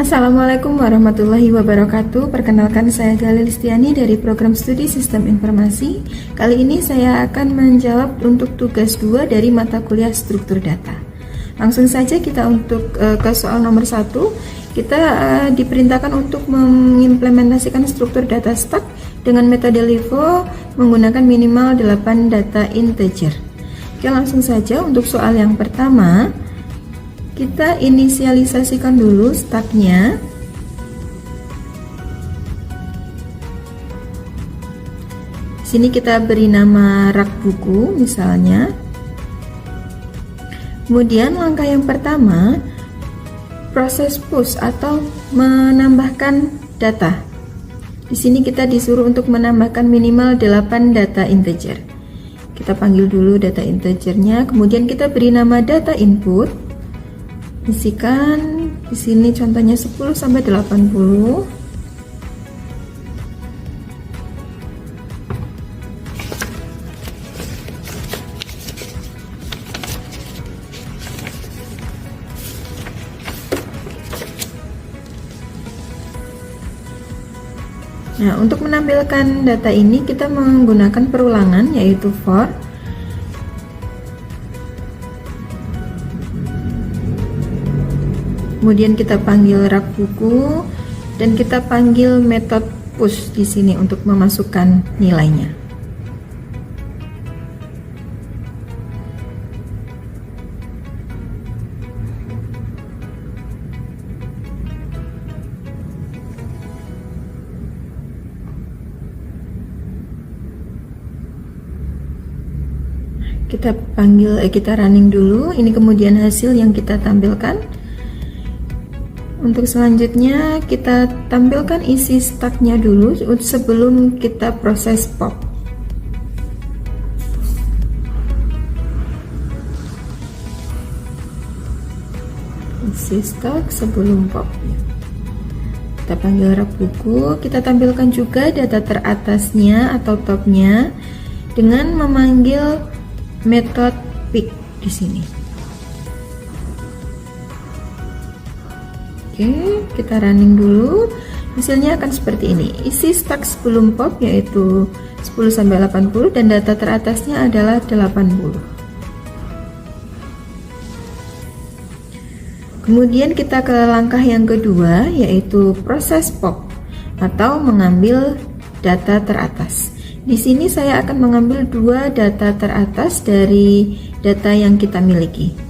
Assalamualaikum warahmatullahi wabarakatuh. Perkenalkan, saya Galih Listiani dari program studi Sistem Informasi. Kali ini saya akan menjawab untuk tugas 2 dari mata kuliah struktur data. Langsung saja kita untuk ke soal nomor 1. Kita diperintahkan untuk mengimplementasikan struktur data stock dengan metode LIFO menggunakan minimal 8 data integer. Oke, langsung saja untuk soal yang pertama. Kita inisialisasikan dulu stacknya. Sini kita beri nama rak buku misalnya. Kemudian langkah yang pertama, proses push atau menambahkan data. Di sini kita disuruh untuk menambahkan minimal 8 data integer. Kita panggil dulu data integernya, kemudian kita beri nama data input. Isikan di sini contohnya 10 sampai 80. Nah, untuk menampilkan data ini kita menggunakan perulangan yaitu for. Kemudian kita panggil rak buku dan kita panggil metode push di sini untuk memasukkan nilainya. Kita running dulu. Ini kemudian hasil yang kita tampilkan. Untuk selanjutnya kita tampilkan isi stacknya dulu sebelum kita proses pop. Isi stack sebelum pop. Kita panggil rak buku, kita tampilkan juga data teratasnya atau topnya dengan memanggil metode pick di sini. Oke, kita running dulu. Hasilnya akan seperti ini. Isi stack sebelum pop yaitu 10 sampai 80 dan data teratasnya adalah 80. Kemudian kita ke langkah yang kedua yaitu proses pop atau mengambil data teratas. Di sini saya akan mengambil 2 data teratas dari data yang kita miliki.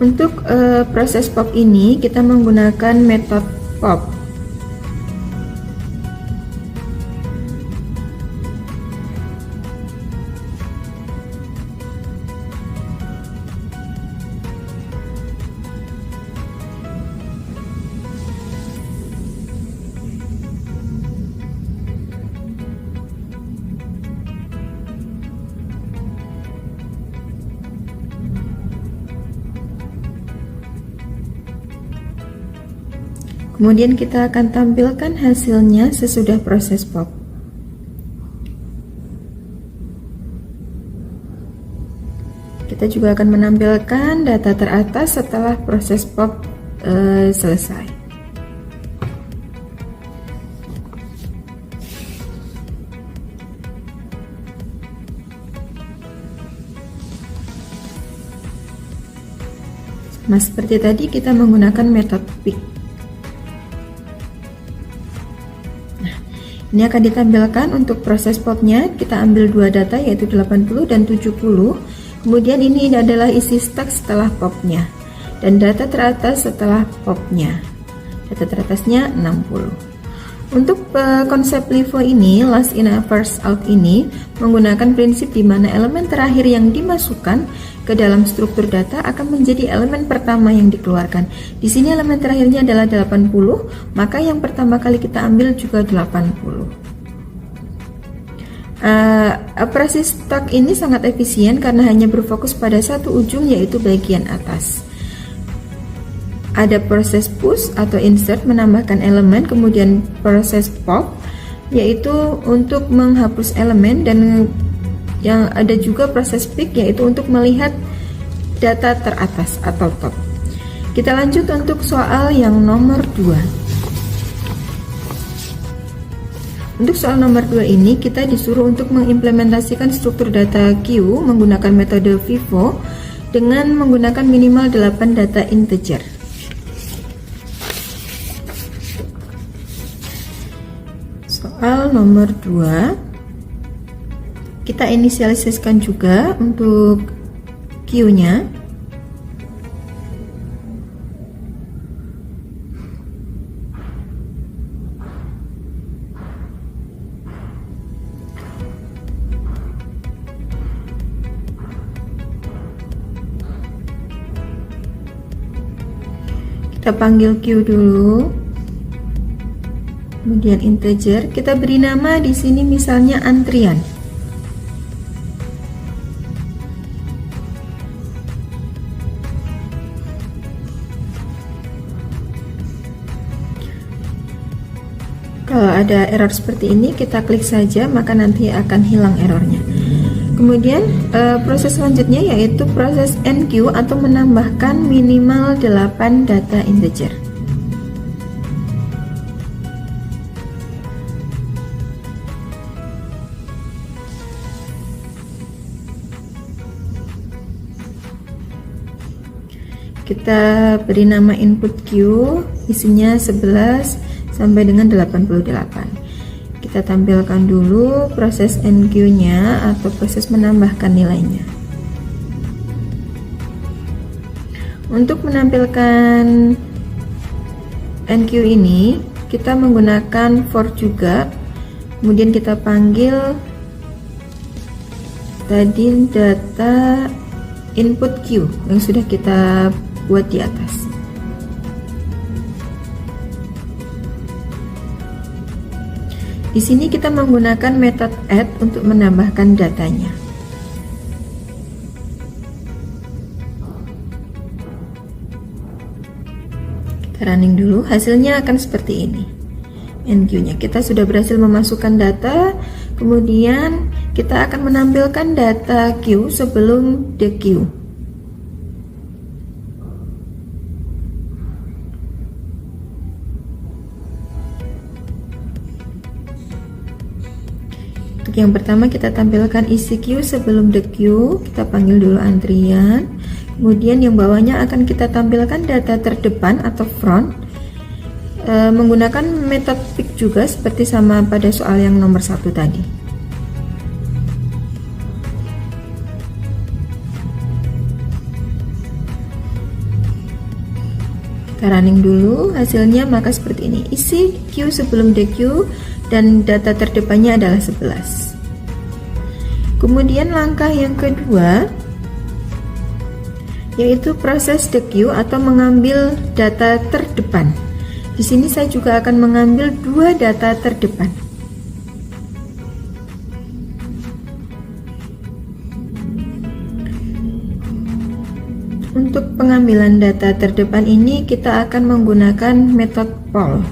Untuk proses pop ini kita menggunakan metode pop. Kemudian kita akan tampilkan hasilnya sesudah proses pop. Kita juga akan menampilkan data teratas setelah proses pop selesai. Seperti tadi kita menggunakan metode pick. Ini akan ditampilkan untuk proses popnya. Kita ambil 2 data yaitu 80 dan 70. Kemudian ini adalah isi stack setelah popnya dan data teratas setelah popnya. Data teratasnya 60. Untuk konsep LIFO ini, last in first out ini menggunakan prinsip di mana elemen terakhir yang dimasukkan ke dalam struktur data akan menjadi elemen pertama yang dikeluarkan. Di sini elemen terakhirnya adalah 80, maka yang pertama kali kita ambil juga 80. Operasi stock ini sangat efisien karena hanya berfokus pada satu ujung yaitu bagian atas. Ada proses push atau insert menambahkan elemen, kemudian proses pop yaitu untuk menghapus elemen, dan yang ada juga proses pick, yaitu untuk melihat data teratas atau top. Kita lanjut untuk soal yang nomor 2. Untuk soal nomor 2 ini kita disuruh untuk mengimplementasikan struktur data Q menggunakan metode FIFO dengan menggunakan minimal 8 data integer. Soal nomor 2, kita inisialisasikan juga untuk Q-nya. Kita panggil Q dulu, kemudian integer. Kita beri nama di sini misalnya antrian. Kalau ada error seperti ini, kita klik saja, maka nanti akan hilang errornya. Kemudian proses selanjutnya yaitu proses NQ atau menambahkan minimal 8 data integer. Kita beri nama input Q, isinya 11 sampai dengan 88. Kita tampilkan dulu proses NQ-nya atau proses menambahkan nilainya. Untuk menampilkan NQ ini, kita menggunakan for juga. Kemudian kita panggil tadi data input Q yang sudah kita buat di atas. Di sini kita menggunakan metode add untuk menambahkan datanya. Kita running dulu, hasilnya akan seperti ini. NQ-nya kita sudah berhasil memasukkan data, kemudian kita akan menampilkan data Q sebelum DQ. Untuk yang pertama kita tampilkan isi Q sebelum DQ, kita panggil dulu antrian. Kemudian yang bawahnya akan kita tampilkan data terdepan atau front menggunakan metode pick juga seperti sama pada soal yang nomor 1 tadi. Kita running dulu, hasilnya maka seperti ini. Isi Q sebelum DQ dan data terdepannya adalah 11. Kemudian langkah yang kedua yaitu proses DQ atau mengambil data terdepan. Di sini saya juga akan mengambil 2 data terdepan. Untuk pengambilan data terdepan ini kita akan menggunakan metode poll.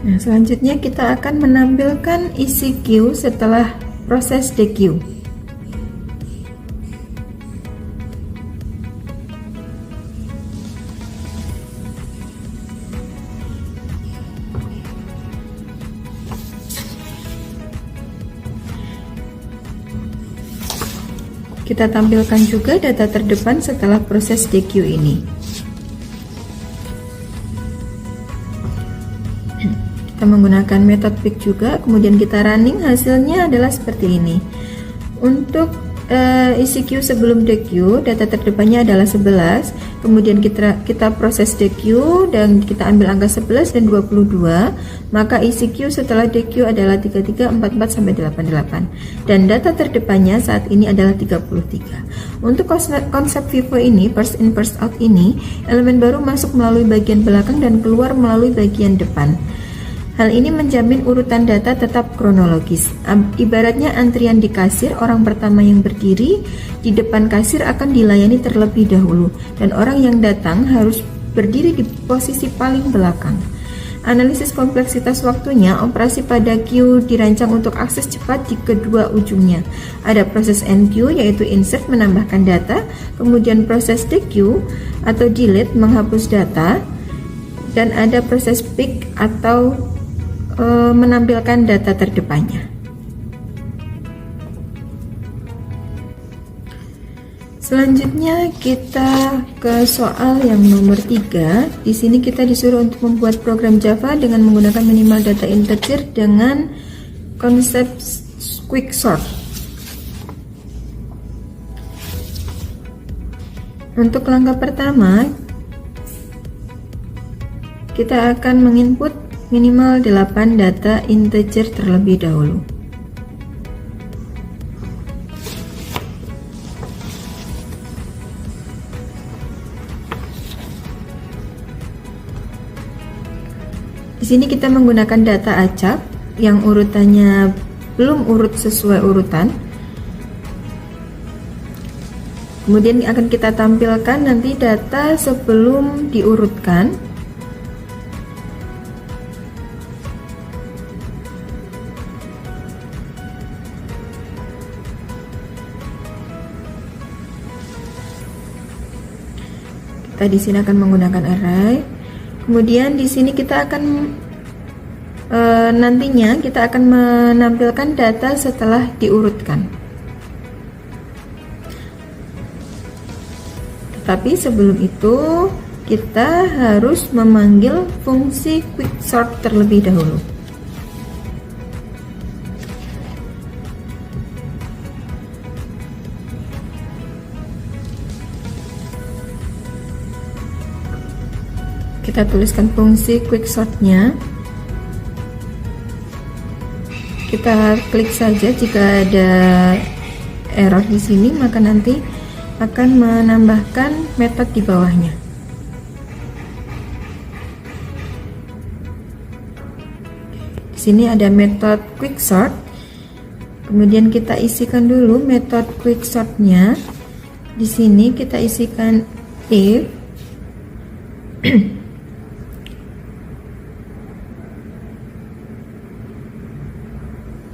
Nah, selanjutnya kita akan menampilkan isi Q setelah proses DQ. Kita tampilkan juga data terdepan setelah proses DQ ini. Kita menggunakan metode pick juga, kemudian kita running, hasilnya adalah seperti ini. Untuk isi queue sebelum DQ, data terdepannya adalah 11, kemudian kita proses DQ dan kita ambil angka 11 dan 22, maka isi queue setelah DQ adalah 33, 44 sampai 88, dan data terdepannya saat ini adalah 33. Untuk konsep FIFO ini, first in first out ini, elemen baru masuk melalui bagian belakang dan keluar melalui bagian depan. Hal ini menjamin urutan data tetap kronologis. Ibaratnya antrian di kasir, orang pertama yang berdiri di depan kasir akan dilayani terlebih dahulu, dan orang yang datang harus berdiri di posisi paling belakang. Analisis kompleksitas waktunya, operasi pada queue dirancang untuk akses cepat di kedua ujungnya. Ada proses NQ yaitu insert menambahkan data, kemudian proses DQ atau delete menghapus data, dan ada proses pick atau menampilkan data terdepannya. Selanjutnya kita ke soal yang nomor 3. Di sini kita disuruh untuk membuat program Java dengan menggunakan minimal data integer dengan konsep quicksort. Untuk langkah pertama, kita akan menginput minimal 8 data integer terlebih dahulu. Di sini kita menggunakan data acak yang urutannya belum urut sesuai urutan. Kemudian akan kita tampilkan nanti data sebelum diurutkan. Kita di sini akan menggunakan array. Kemudian di sini kita akan nantinya kita akan menampilkan data setelah diurutkan. Tetapi sebelum itu kita harus memanggil fungsi quicksort terlebih dahulu. Kita tuliskan fungsi quicksortnya. Kita klik saja jika ada error di sini, maka nanti akan menambahkan metode di bawahnya. Di sini ada metode quicksort. Kemudian kita isikan dulu metode quicksortnya. Di sini kita isikan if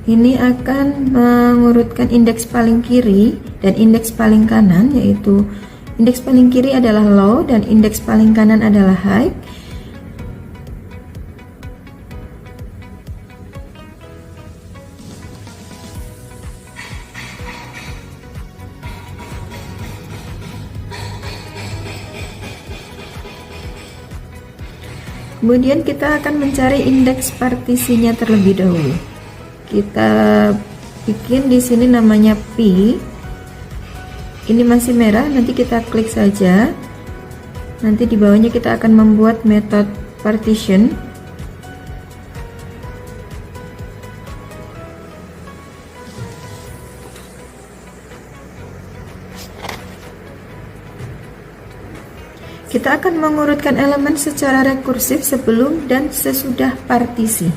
ini akan mengurutkan indeks paling kiri dan indeks paling kanan, yaitu indeks paling kiri adalah low dan indeks paling kanan adalah high. Kemudian kita akan mencari indeks partisinya terlebih dahulu. Kita bikin di sini namanya P. Ini masih merah, nanti kita klik saja. Nanti di bawahnya kita akan membuat metode partition. Kita akan mengurutkan elemen secara rekursif sebelum dan sesudah partisi.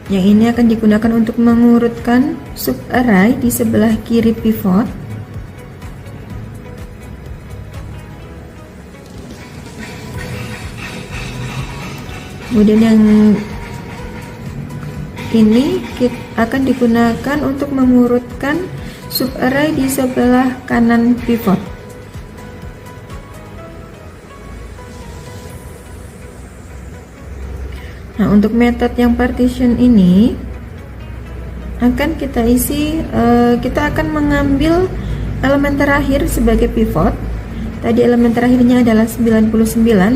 Yang ini akan digunakan untuk mengurutkan subarray di sebelah kiri pivot. Kemudian yang ini akan digunakan untuk mengurutkan subarray di sebelah kanan pivot. Nah, untuk metode yang partition ini akan kita isi, kita akan mengambil elemen terakhir sebagai pivot. Tadi elemen terakhirnya adalah 99,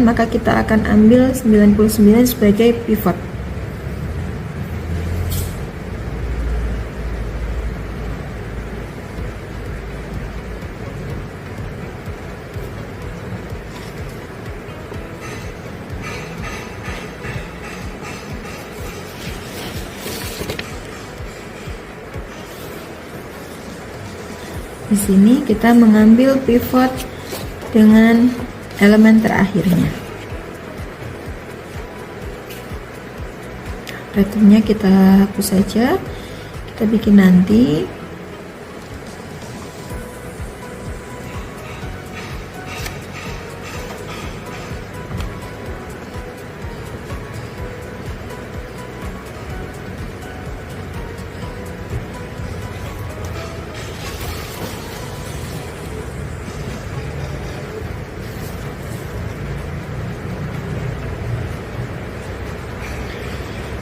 maka kita akan ambil 99 sebagai pivot. Di sini kita mengambil pivot dengan elemen terakhirnya. Returnnya kita hapus saja, kita bikin nanti.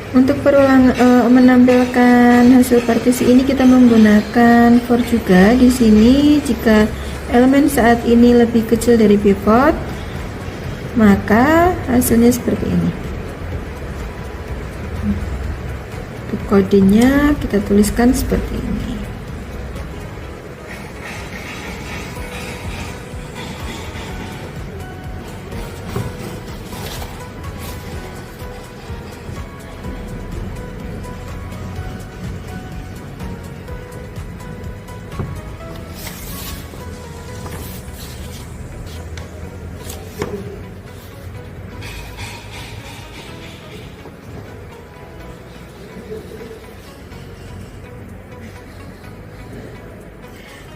Untuk menampilkan hasil partisi ini kita menggunakan for juga. Di sini jika elemen saat ini lebih kecil dari pivot, maka hasilnya seperti ini. Untuk kodenya kita tuliskan seperti ini.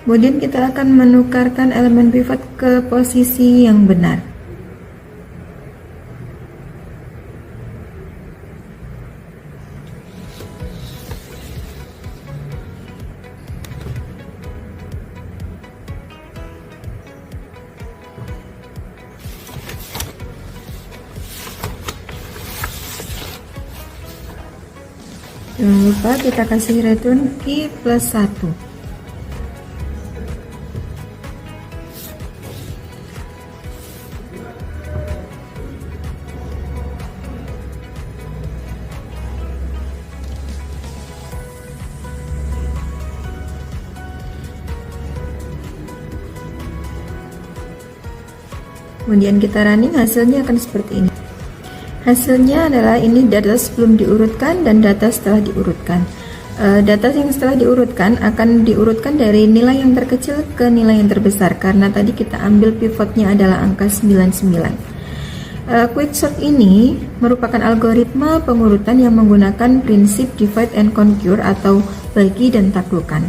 Kemudian kita akan menukarkan elemen pivot ke posisi yang benar. Jangan lupa kita kasih return key +1. Kemudian kita running, hasilnya akan seperti ini. Hasilnya adalah ini data sebelum diurutkan dan data setelah diurutkan. Data yang setelah diurutkan akan diurutkan dari nilai yang terkecil ke nilai yang terbesar, karena tadi kita ambil pivotnya adalah angka 99. Quicksort ini merupakan algoritma pengurutan yang menggunakan prinsip divide and conquer atau bagi dan taklukkan.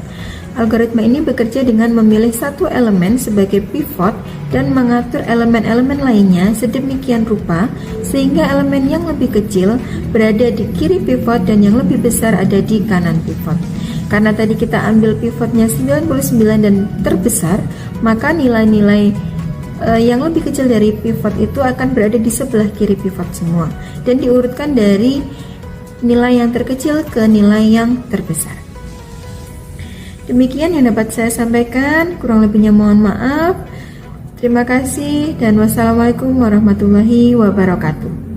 Algoritma ini bekerja dengan memilih satu elemen sebagai pivot dan mengatur elemen-elemen lainnya sedemikian rupa sehingga elemen yang lebih kecil berada di kiri pivot dan yang lebih besar ada di kanan pivot. Karena tadi kita ambil pivotnya 99 dan terbesar, maka nilai-nilai yang lebih kecil dari pivot itu akan berada di sebelah kiri pivot semua dan diurutkan dari nilai yang terkecil ke nilai yang terbesar. Demikian yang dapat saya sampaikan, kurang lebihnya mohon maaf. Terima kasih dan wassalamualaikum warahmatullahi wabarakatuh.